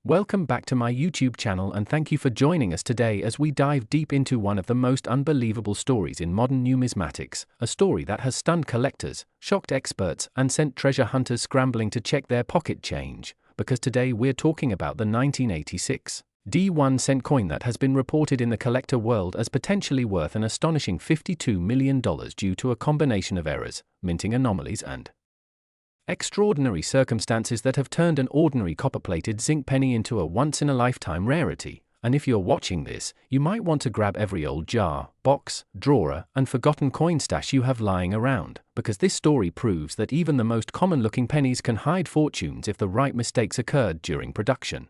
Welcome back to my YouTube channel and thank you for joining us today as we dive deep into one of the most unbelievable stories in modern numismatics, a story that has stunned collectors, shocked experts, and sent treasure hunters scrambling to check their pocket change, because today we're talking about the 1986 D1 cent coin that has been reported in the collector world as potentially worth an astonishing $52 million due to a combination of errors, minting anomalies, and extraordinary circumstances that have turned an ordinary copper-plated zinc penny into a once-in-a-lifetime rarity. And if you're watching this, you might want to grab every old jar, box, drawer, and forgotten coin stash you have lying around, because this story proves that even the most common-looking pennies can hide fortunes if the right mistakes occurred during production.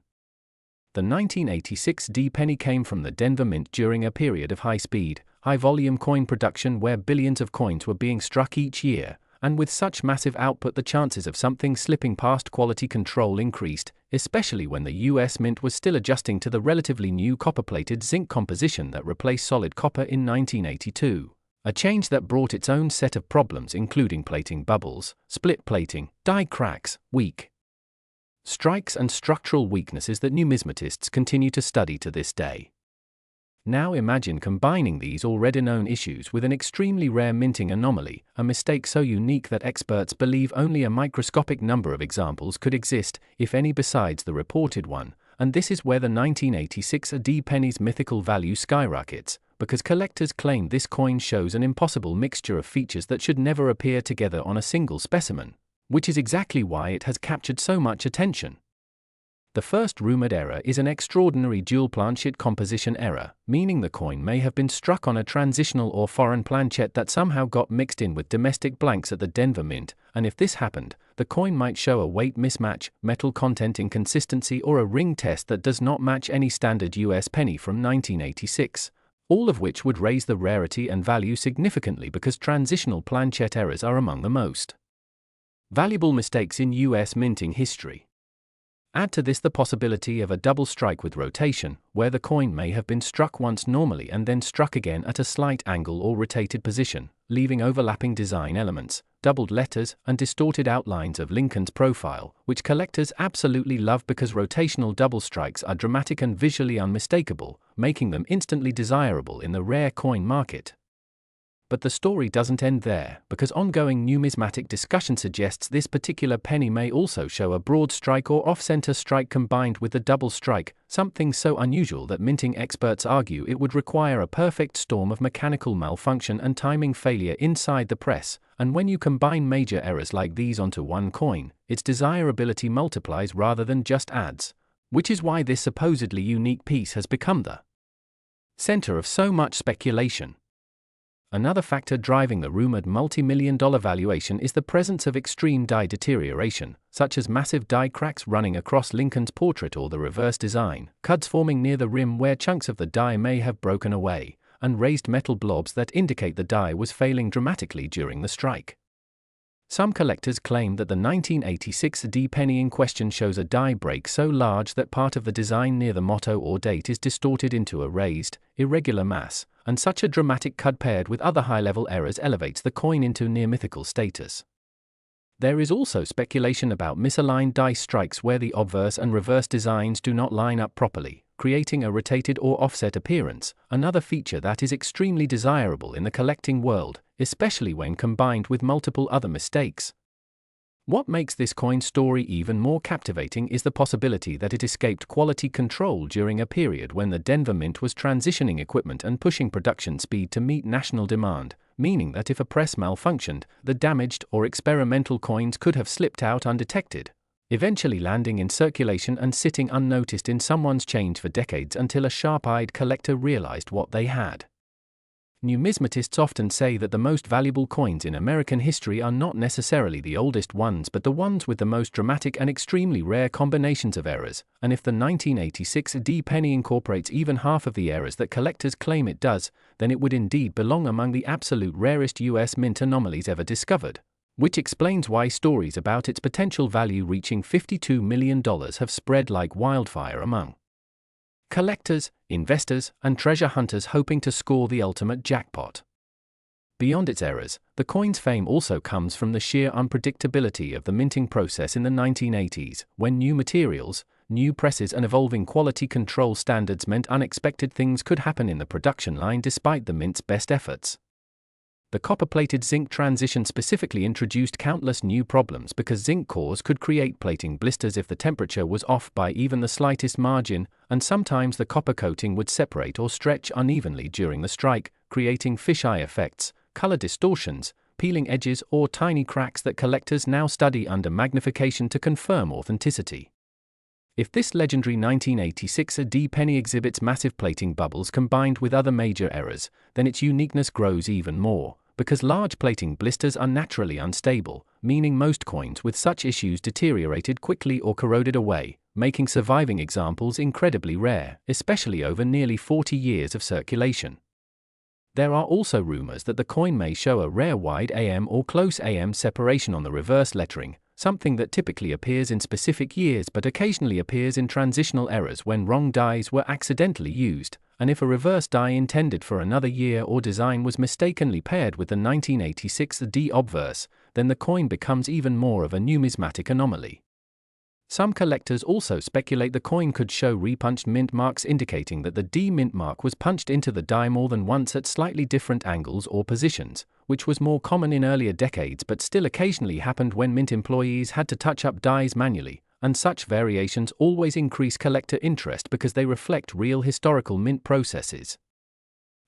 The 1986 D penny came from the Denver Mint during a period of high-speed, high-volume coin production where billions of coins were being struck each year. And with such massive output, the chances of something slipping past quality control increased, especially when the US Mint was still adjusting to the relatively new copper-plated zinc composition that replaced solid copper in 1982. A change that brought its own set of problems, including plating bubbles, split plating, die cracks, weak strikes, and structural weaknesses that numismatists continue to study to this day. Now imagine combining these already known issues with an extremely rare minting anomaly, a mistake so unique that experts believe only a microscopic number of examples could exist, if any, besides the reported one. And this is where the 1986 D penny's mythical value skyrockets, because collectors claim this coin shows an impossible mixture of features that should never appear together on a single specimen, which is exactly why it has captured so much attention. The first rumored error is an extraordinary dual planchette composition error, meaning the coin may have been struck on a transitional or foreign planchette that somehow got mixed in with domestic blanks at the Denver Mint, and if this happened, the coin might show a weight mismatch, metal content inconsistency, or a ring test that does not match any standard US penny from 1986, all of which would raise the rarity and value significantly because transitional planchette errors are among the most valuable mistakes in US minting history. Add to this the possibility of a double strike with rotation, where the coin may have been struck once normally and then struck again at a slight angle or rotated position, leaving overlapping design elements, doubled letters, and distorted outlines of Lincoln's profile, which collectors absolutely love because rotational double strikes are dramatic and visually unmistakable, making them instantly desirable in the rare coin market. But the story doesn't end there, because ongoing numismatic discussion suggests this particular penny may also show a broad strike or off-center strike combined with the double strike, something so unusual that minting experts argue it would require a perfect storm of mechanical malfunction and timing failure inside the press. And when you combine major errors like these onto one coin, its desirability multiplies rather than just adds, which is why this supposedly unique piece has become the center of so much speculation. Another factor driving the rumored multi-million-dollar valuation is the presence of extreme die deterioration, such as massive die cracks running across Lincoln's portrait or the reverse design, cuts forming near the rim where chunks of the die may have broken away, and raised metal blobs that indicate the die was failing dramatically during the strike. Some collectors claim that the 1986 D penny in question shows a die break so large that part of the design near the motto or date is distorted into a raised, irregular mass, and such a dramatic cut paired with other high-level errors elevates the coin into near-mythical status. There is also speculation about misaligned die strikes where the obverse and reverse designs do not line up properly, creating a rotated or offset appearance, another feature that is extremely desirable in the collecting world, especially when combined with multiple other mistakes. What makes this coin story even more captivating is the possibility that it escaped quality control during a period when the Denver Mint was transitioning equipment and pushing production speed to meet national demand, meaning that if a press malfunctioned, the damaged or experimental coins could have slipped out undetected, eventually landing in circulation and sitting unnoticed in someone's change for decades until a sharp-eyed collector realized what they had. Numismatists often say that the most valuable coins in American history are not necessarily the oldest ones but the ones with the most dramatic and extremely rare combinations of errors, and if the 1986 D penny incorporates even half of the errors that collectors claim it does, then it would indeed belong among the absolute rarest US mint anomalies ever discovered, which explains why stories about its potential value reaching $52 million have spread like wildfire among collectors, investors, and treasure hunters hoping to score the ultimate jackpot. Beyond its errors, the coin's fame also comes from the sheer unpredictability of the minting process in the 1980s, when new materials, new presses and evolving quality control standards meant unexpected things could happen in the production line despite the mint's best efforts. The copper-plated zinc transition specifically introduced countless new problems because zinc cores could create plating blisters if the temperature was off by even the slightest margin, and sometimes the copper coating would separate or stretch unevenly during the strike, creating fisheye effects, color distortions, peeling edges or tiny cracks that collectors now study under magnification to confirm authenticity. If this legendary 1986 AD penny exhibits massive plating bubbles combined with other major errors, then its uniqueness grows even more, because large plating blisters are naturally unstable, meaning most coins with such issues deteriorated quickly or corroded away, making surviving examples incredibly rare, especially over nearly 40 years of circulation. There are also rumors that the coin may show a rare wide AM or close AM separation on the reverse lettering, something that typically appears in specific years but occasionally appears in transitional errors when wrong dies were accidentally used, and if a reverse die intended for another year or design was mistakenly paired with the 1986 D obverse, then the coin becomes even more of a numismatic anomaly. Some collectors also speculate the coin could show repunched mint marks indicating that the D mint mark was punched into the die more than once at slightly different angles or positions, which was more common in earlier decades but still occasionally happened when mint employees had to touch up dies manually, and such variations always increase collector interest because they reflect real historical mint processes.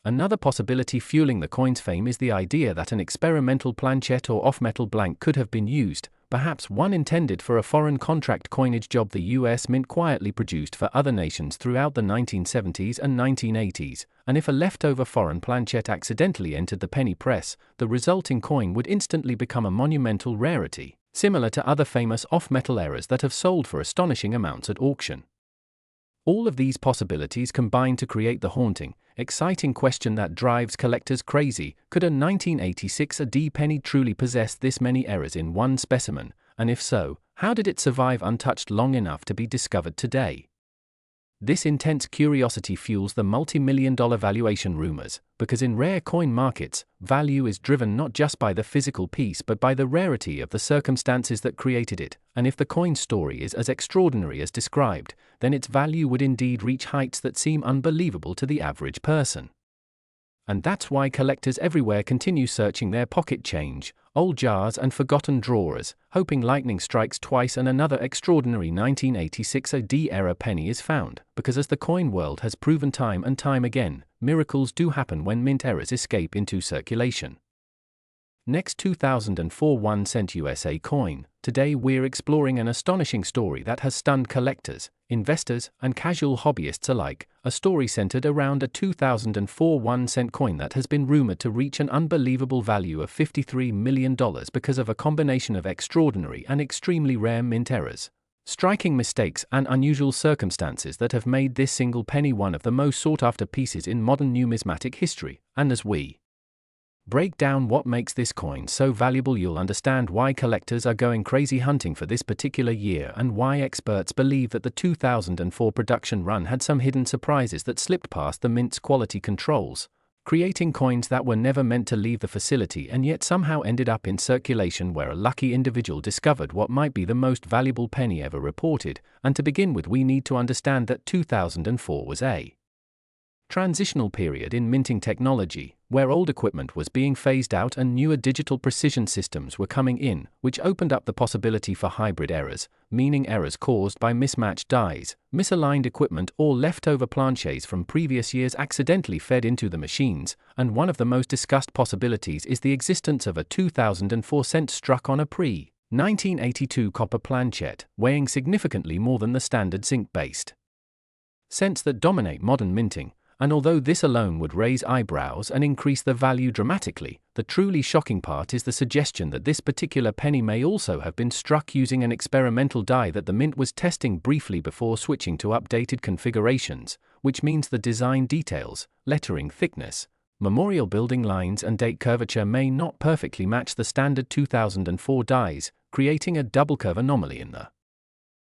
Another possibility fueling the coin's fame is the idea that an experimental planchet or off-metal blank could have been used, perhaps one intended for a foreign contract coinage job the US Mint quietly produced for other nations throughout the 1970s and 1980s, and if a leftover foreign planchet accidentally entered the penny press, the resulting coin would instantly become a monumental rarity, similar to other famous off-metal errors that have sold for astonishing amounts at auction. All of these possibilities combine to create the haunting, exciting question that drives collectors crazy: could a 1986 AD penny truly possess this many errors in one specimen, and if so, how did it survive untouched long enough to be discovered today? This intense curiosity fuels the multi-million-dollar valuation rumors, because in rare coin markets, value is driven not just by the physical piece but by the rarity of the circumstances that created it, and if the coin's story is as extraordinary as described, then its value would indeed reach heights that seem unbelievable to the average person. And that's why collectors everywhere continue searching their pocket change, old jars and forgotten drawers, hoping lightning strikes twice and another extraordinary 1986 AD era penny is found, because as the coin world has proven time and time again, miracles do happen when mint errors escape into circulation. Next, 2004 1-cent USA coin. Today we're exploring an astonishing story that has stunned collectors, investors, and casual hobbyists alike, a story centered around a 2004 1-cent coin that has been rumored to reach an unbelievable value of $53 million because of a combination of extraordinary and extremely rare mint errors, striking mistakes and unusual circumstances that have made this single penny one of the most sought-after pieces in modern numismatic history. And as we break down what makes this coin so valuable, you'll understand why collectors are going crazy hunting for this particular year and why experts believe that the 2004 production run had some hidden surprises that slipped past the mint's quality controls, creating coins that were never meant to leave the facility and yet somehow ended up in circulation where a lucky individual discovered what might be the most valuable penny ever reported. And to begin with, we need to understand that 2004 was a transitional period in minting technology, where old equipment was being phased out and newer digital precision systems were coming in, which opened up the possibility for hybrid errors, meaning errors caused by mismatched dies, misaligned equipment, or leftover planchets from previous years accidentally fed into the machines. And one of the most discussed possibilities is the existence of a 2004 cent struck on a pre-1982 copper planchet, weighing significantly more than the standard zinc-based cents that dominate modern minting. And although this alone would raise eyebrows and increase the value dramatically, the truly shocking part is the suggestion that this particular penny may also have been struck using an experimental die that the mint was testing briefly before switching to updated configurations, which means the design details, lettering thickness, memorial building lines and date curvature may not perfectly match the standard 2004 dies, creating a double curve anomaly in the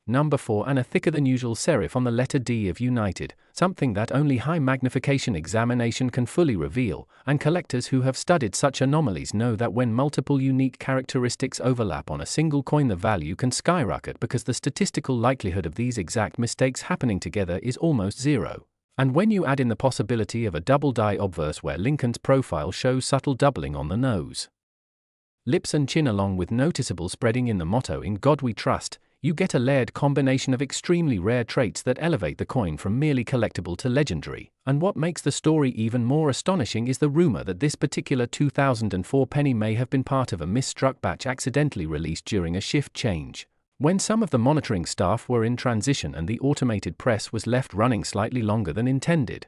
number 4 and a thicker than usual serif on the letter D of United, something that only high magnification examination can fully reveal, and collectors who have studied such anomalies know that when multiple unique characteristics overlap on a single coin, the value can skyrocket because the statistical likelihood of these exact mistakes happening together is almost zero. And when you add in the possibility of a double die obverse where Lincoln's profile shows subtle doubling on the nose, lips and chin along with noticeable spreading in the motto "In God We Trust," you get a layered combination of extremely rare traits that elevate the coin from merely collectible to legendary. And what makes the story even more astonishing is the rumor that this particular 2004 penny may have been part of a misstruck batch accidentally released during a shift change, when some of the monitoring staff were in transition and the automated press was left running slightly longer than intended,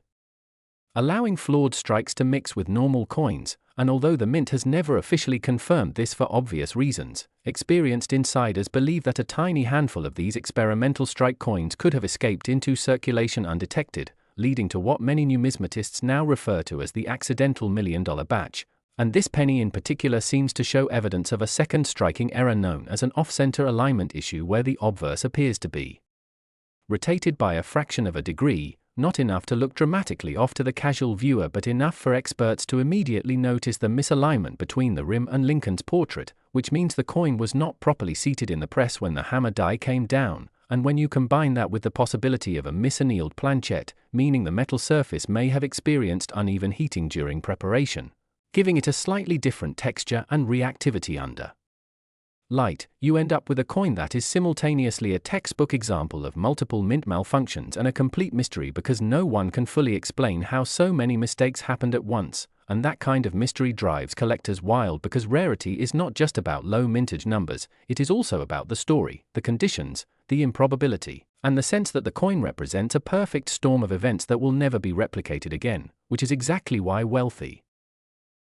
allowing flawed strikes to mix with normal coins. And although the mint has never officially confirmed this for obvious reasons, experienced insiders believe that a tiny handful of these experimental strike coins could have escaped into circulation undetected, leading to what many numismatists now refer to as the accidental $1 million batch. And this penny in particular seems to show evidence of a second striking error known as an off-center alignment issue, where the obverse appears to be rotated by a fraction of a degree, not enough to look dramatically off to the casual viewer, but enough for experts to immediately notice the misalignment between the rim and Lincoln's portrait, which means the coin was not properly seated in the press when the hammer die came down. And when you combine that with the possibility of a misannealed planchette, meaning the metal surface may have experienced uneven heating during preparation, giving it a slightly different texture and reactivity under light, you end up with a coin that is simultaneously a textbook example of multiple mint malfunctions and a complete mystery, because no one can fully explain how so many mistakes happened at once. And that kind of mystery drives collectors wild, because rarity is not just about low mintage numbers, it is also about the story, the conditions, the improbability, and the sense that the coin represents a perfect storm of events that will never be replicated again, which is exactly why wealthy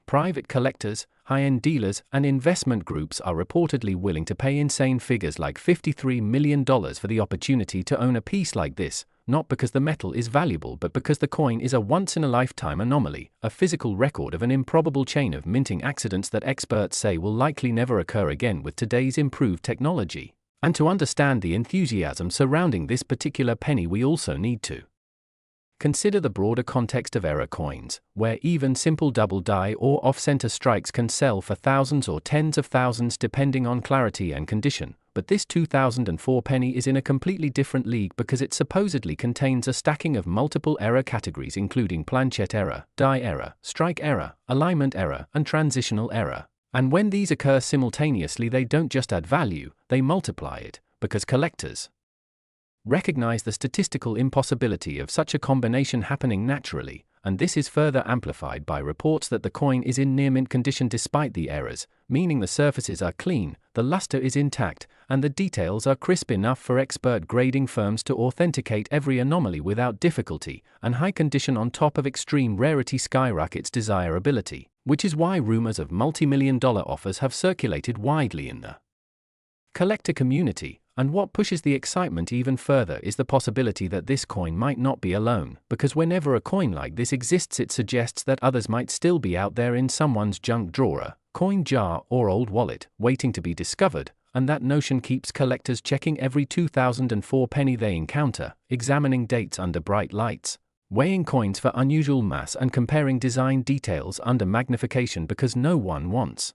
private collectors, high-end dealers, and investment groups are reportedly willing to pay insane figures like $53 million for the opportunity to own a piece like this, not because the metal is valuable but because the coin is a once-in-a-lifetime anomaly, a physical record of an improbable chain of minting accidents that experts say will likely never occur again with today's improved technology. And to understand the enthusiasm surrounding this particular penny, we also need to consider the broader context of error coins, where even simple double die or off-center strikes can sell for thousands or tens of thousands depending on clarity and condition. But this 2004 penny is in a completely different league because it supposedly contains a stacking of multiple error categories, including planchette error, die error, strike error, alignment error, and transitional error. And when these occur simultaneously, they don't just add value, they multiply it, because collectors recognize the statistical impossibility of such a combination happening naturally, and this is further amplified by reports that the coin is in near-mint condition despite the errors, meaning the surfaces are clean, the luster is intact, and the details are crisp enough for expert grading firms to authenticate every anomaly without difficulty, and high condition on top of extreme rarity skyrockets desirability, which is why rumors of multi-million-dollar offers have circulated widely in the collector community. And what pushes the excitement even further is the possibility that this coin might not be alone, because whenever a coin like this exists, it suggests that others might still be out there in someone's junk drawer, coin jar, or old wallet, waiting to be discovered, and that notion keeps collectors checking every 2004 penny they encounter, examining dates under bright lights, weighing coins for unusual mass, and comparing design details under magnification, because no one wants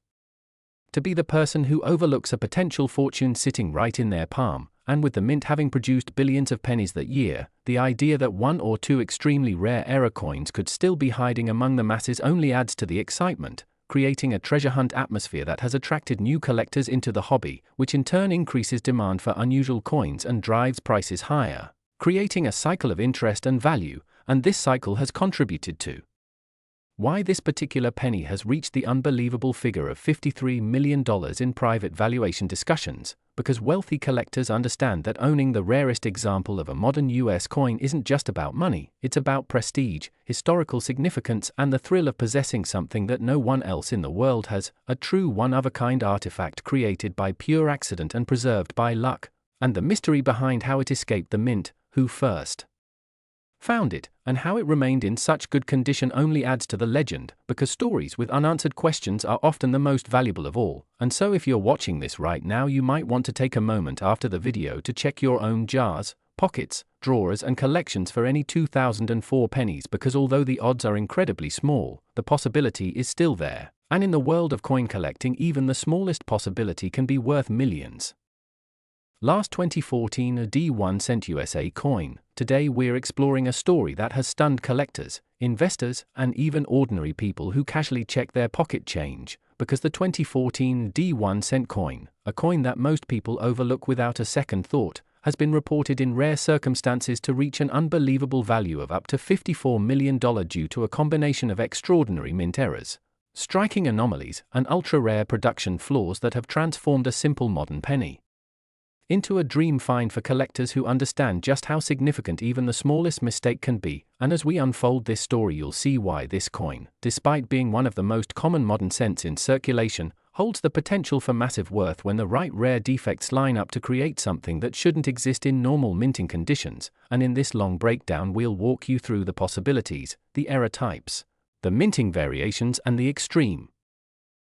to be the person who overlooks a potential fortune sitting right in their palm. And with the mint having produced billions of pennies that year, the idea that one or two extremely rare error coins could still be hiding among the masses only adds to the excitement, creating a treasure hunt atmosphere that has attracted new collectors into the hobby, which in turn increases demand for unusual coins and drives prices higher, creating a cycle of interest and value. And this cycle has contributed to why this particular penny has reached the unbelievable figure of $53 million in private valuation discussions, because wealthy collectors understand that owning the rarest example of a modern US coin isn't just about money, it's about prestige, historical significance, and the thrill of possessing something that no one else in the world has, a true one-of-a-kind artifact created by pure accident and preserved by luck. And the mystery behind how it escaped the mint, who first found it, and how it remained in such good condition only adds to the legend, because stories with unanswered questions are often the most valuable of all. And so if you're watching this right now, you might want to take a moment after the video to check your own jars, pockets, drawers and collections for any 2004 pennies, because although the odds are incredibly small, the possibility is still there. And in the world of coin collecting, even the smallest possibility can be worth millions. Last 2014 a D1 USA coin. Today we're exploring a story that has stunned collectors, investors, and even ordinary people who casually check their pocket change, because the 2014 D1 coin, a coin that most people overlook without a second thought, has been reported in rare circumstances to reach an unbelievable value of up to $54 million due to a combination of extraordinary mint errors, striking anomalies, and ultra-rare production flaws that have transformed a simple modern penny into a dream find for collectors who understand just how significant even the smallest mistake can be. And as we unfold this story, you'll see why this coin, despite being one of the most common modern cents in circulation, holds the potential for massive worth when the right rare defects line up to create something that shouldn't exist in normal minting conditions. And in this long breakdown, we'll walk you through the possibilities, the error types, the minting variations, and the extreme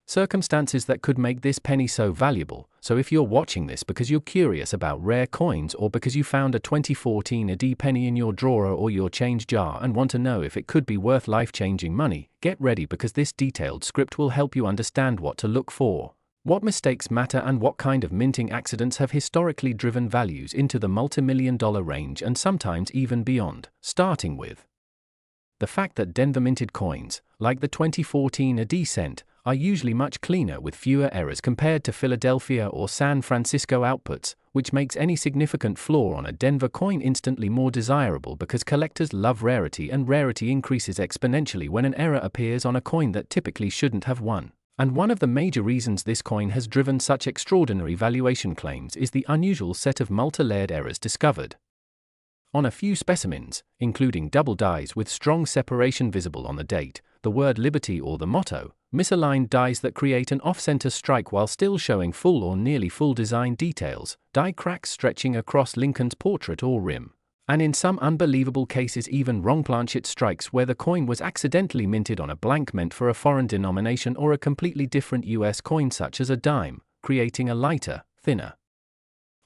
circumstances that could make this penny so valuable. So if you're watching this because you're curious about rare coins, or because you found a 2014 AD penny in your drawer or your change jar and want to know if it could be worth life-changing money, get ready, because this detailed script will help you understand what to look for, what mistakes matter, and what kind of minting accidents have historically driven values into the multi-million-dollar range and sometimes even beyond. Starting with the fact that Denver minted coins, like the 2014 AD cent, are usually much cleaner with fewer errors compared to Philadelphia or San Francisco outputs, which makes any significant flaw on a Denver coin instantly more desirable, because collectors love rarity, and rarity increases exponentially when an error appears on a coin that typically shouldn't have one. And one of the major reasons this coin has driven such extraordinary valuation claims is the unusual set of multi-layered errors discovered on a few specimens, including double dies with strong separation visible on the date, the word liberty or the motto, misaligned dies that create an off-center strike while still showing full or nearly full design details, die cracks stretching across Lincoln's portrait or rim, and in some unbelievable cases even wrong planchet strikes where the coin was accidentally minted on a blank meant for a foreign denomination or a completely different US coin, such as a dime, creating a lighter, thinner,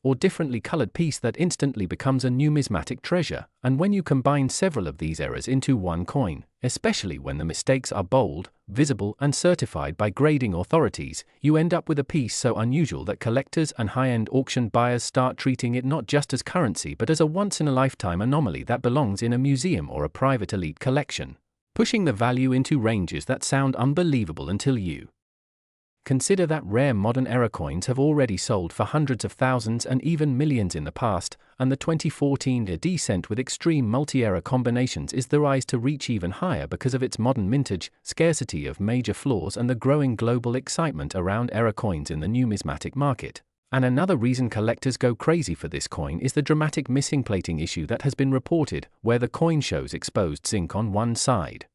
or differently colored piece that instantly becomes a numismatic treasure. And when you combine several of these errors into one coin, especially when the mistakes are bold, visible, and certified by grading authorities, you end up with a piece so unusual that collectors and high-end auction buyers start treating it not just as currency but as a once-in-a-lifetime anomaly that belongs in a museum or a private elite collection, pushing the value into ranges that sound unbelievable until you consider that rare modern error coins have already sold for hundreds of thousands and even millions in the past, and the 2014 AD cent with extreme multi-error combinations is the rise to reach even higher because of its modern mintage, scarcity of major flaws, and the growing global excitement around error coins in the numismatic market. And another reason collectors go crazy for this coin is the dramatic missing plating issue that has been reported, where the coin shows exposed zinc on one side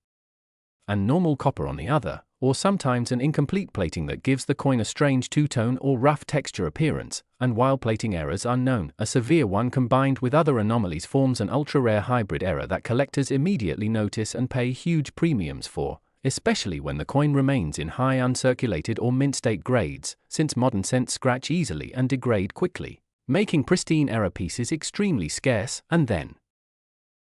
and normal copper on the other, or sometimes an incomplete plating that gives the coin a strange two-tone or rough texture appearance. And while plating errors are known, a severe one combined with other anomalies forms an ultra-rare hybrid error that collectors immediately notice and pay huge premiums for, especially when the coin remains in high uncirculated or mint state grades, since modern cents scratch easily and degrade quickly, making pristine error pieces extremely scarce. And then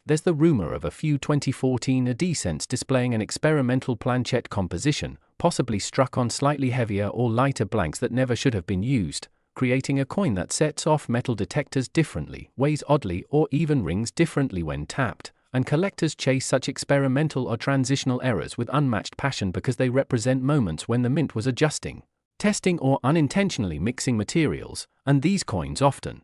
there's the rumor of a few 2014 AD cents displaying an experimental planchet composition, possibly struck on slightly heavier or lighter blanks that never should have been used, creating a coin that sets off metal detectors differently, weighs oddly, or even rings differently when tapped. And collectors chase such experimental or transitional errors with unmatched passion because they represent moments when the mint was adjusting, testing, or unintentionally mixing materials, and these coins often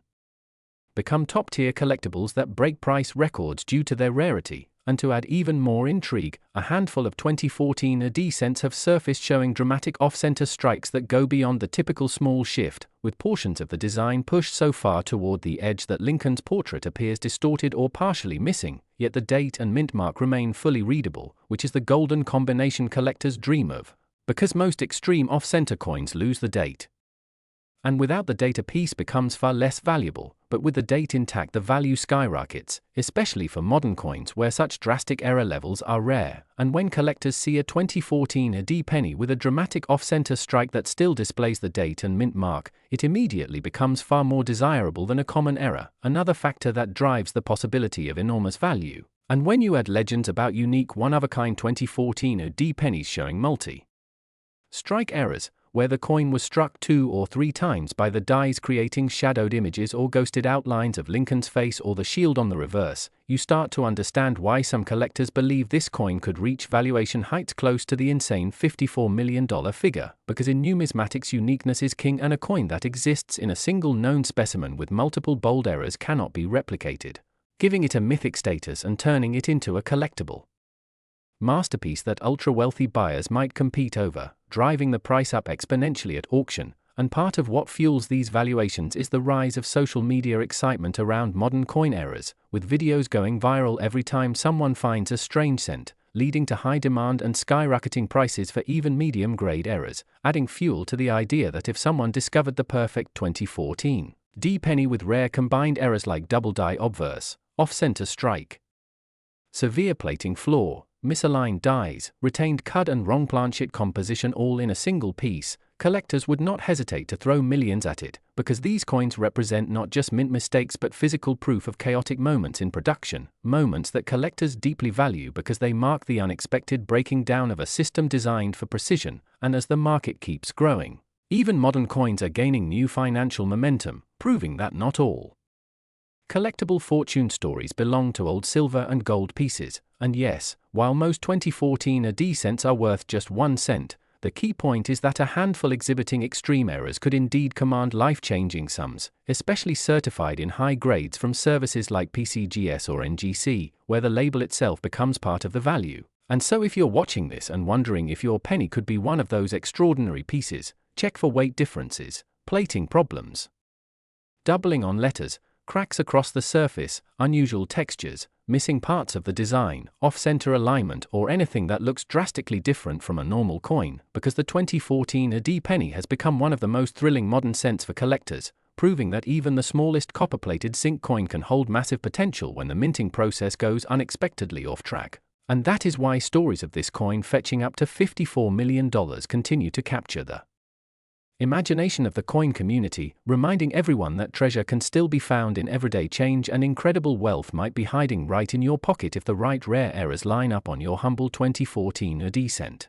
become top-tier collectibles that break price records due to their rarity. And to add even more intrigue, a handful of 2014 AD cents have surfaced showing dramatic off-center strikes that go beyond the typical small shift, with portions of the design pushed so far toward the edge that Lincoln's portrait appears distorted or partially missing, yet the date and mint mark remain fully readable, which is the golden combination collectors dream of, because most extreme off-center coins lose the date And without the date, a piece becomes far less valuable, but with the date intact, the value skyrockets, especially for modern coins where such drastic error levels are rare. And when collectors see a 2014 AD penny with a dramatic off-center strike that still displays the date and mint mark, it immediately becomes far more desirable than a common error, another factor that drives the possibility of enormous value. And when you add legends about unique one-of-a-kind 2014 AD pennies showing multi-strike errors, where the coin was struck 2 or 3 times by the dies, creating shadowed images or ghosted outlines of Lincoln's face or the shield on the reverse, you start to understand why some collectors believe this coin could reach valuation heights close to the insane $54 million figure, because in numismatics uniqueness is king, and a coin that exists in a single known specimen with multiple bold errors cannot be replicated, giving it a mythic status and turning it into a collectible masterpiece that ultra-wealthy buyers might compete over, driving the price up exponentially at auction. And part of what fuels these valuations is the rise of social media excitement around modern coin errors, with videos going viral every time someone finds a strange cent, leading to high demand and skyrocketing prices for even medium-grade errors, adding fuel to the idea that if someone discovered the perfect 2014 AD penny with rare combined errors like double die obverse, off-center strike, severe plating flaw, misaligned dies, retained cud and wrong planchet composition all in a single piece, collectors would not hesitate to throw millions at it, because these coins represent not just mint mistakes but physical proof of chaotic moments in production, moments that collectors deeply value because they mark the unexpected breaking down of a system designed for precision. And as the market keeps growing, even modern coins are gaining new financial momentum, proving that not all collectible fortune stories belong to old silver and gold pieces. And yes, while most 2014 AD cents are worth just 1 cent, the key point is that a handful exhibiting extreme errors could indeed command life-changing sums, especially certified in high grades from services like PCGS or NGC, where the label itself becomes part of the value. And so if you're watching this and wondering if your penny could be one of those extraordinary pieces, check for weight differences, plating problems, doubling on letters, cracks across the surface, unusual textures, missing parts of the design, off-center alignment, or anything that looks drastically different from a normal coin, because the 2014 AD penny has become one of the most thrilling modern cents for collectors, proving that even the smallest copper-plated zinc coin can hold massive potential when the minting process goes unexpectedly off track. And that is why stories of this coin fetching up to $54 million continue to capture the imagination of the coin community, reminding everyone that treasure can still be found in everyday change and incredible wealth might be hiding right in your pocket if the right rare errors line up on your humble 2014 AD cent.